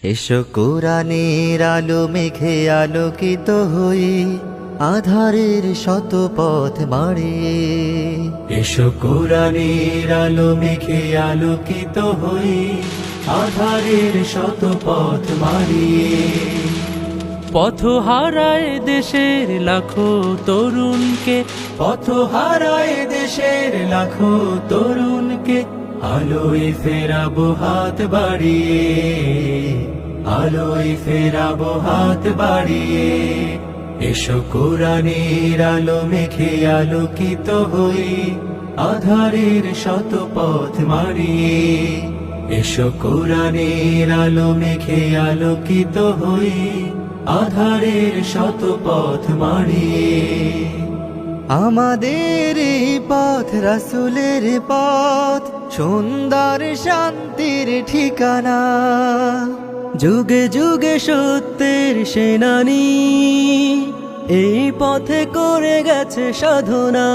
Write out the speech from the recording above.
এসো কোরআনের আলো মেঘে আলোকিত হই, আধারের শত পথ মারিয়ে। এসো কোরআনের আলো মেঘে আলোকিত হই, আধারের শত পথ মারিয়ে। পথ হারায় দেশের লাখো তরুণকে, পথ হারায় দেশের লাখো তরুণকে, আলোয় ফেরাবো হাত বাড়িয়ে, আলোয় ফেরাবো হাত বাড়িয়ে। এসো কোরআনের আলো মেঘে আলোকিত হই, আধারের শত পথ মারিয়ে। এসো কোরআনের আলো মেঘে আলোকিত হই, আধারের শত পথ মারিয়ে। আমাদের এই পথ রাসূলের পথ, সুন্দর শান্তির ঠিকানা। যুগে যুগে সত্যের সেনানী, এই পথে করে গেছে সাধনা।